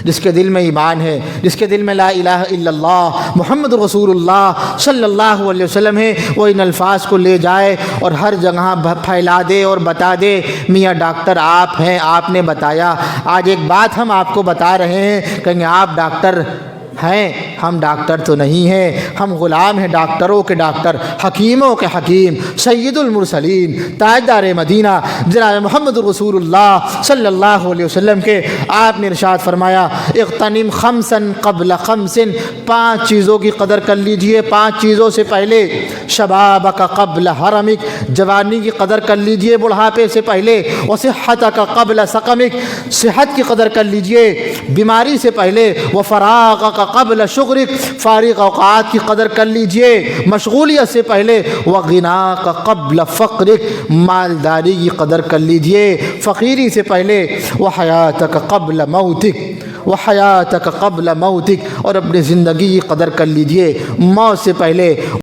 جس کے دل میں ایمان ہے، جس کے دل میں لا الہ الا اللہ محمد رسول اللہ صلی اللہ علیہ وسلم ہے، وہ ان الفاظ کو لے جائے اور ہر جگہ پھیلا دے اور بتا دے میاں ڈاکٹر آپ ہیں، آپ نے بتایا۔ آج ایک بات ہم آپ کو بتا رہے ہیں، کہیں گے آپ ڈاکٹر ہیں، ہم ڈاکٹر تو نہیں ہیں، ہم غلام ہیں ڈاکٹروں کے ڈاکٹر، حکیموں کے حکیم، سید المرسلین تاجدار مدینہ جناب محمد رسول اللہ صلی اللہ علیہ وسلم کے آپ نے ارشاد فرمایا اغتنم خمسا قبل خمس، 5 چیزوں کی قدر کر لیجئے 5 چیزوں سے پہلے، شبابک قبل حرمک، جوانی کی قدر کر لیجئے بڑھاپے سے پہلے، وصحتک قبل سقمک، صحت کی قدر کر لیجئے بیماری سے پہلے، وفراغک قبل شغلک، فارغ اوقات کی قدر کر لیجئے مشغولیت سے پہلے، وغناک قبل فقرک، مالداری کی قدر کر لیجئے فقیری سے پہلے، وحیاتک قبل موتک، وحیاتک قبل موتک، اور اپنی زندگی کی قدر کر لیجئے موت سے پہلے۔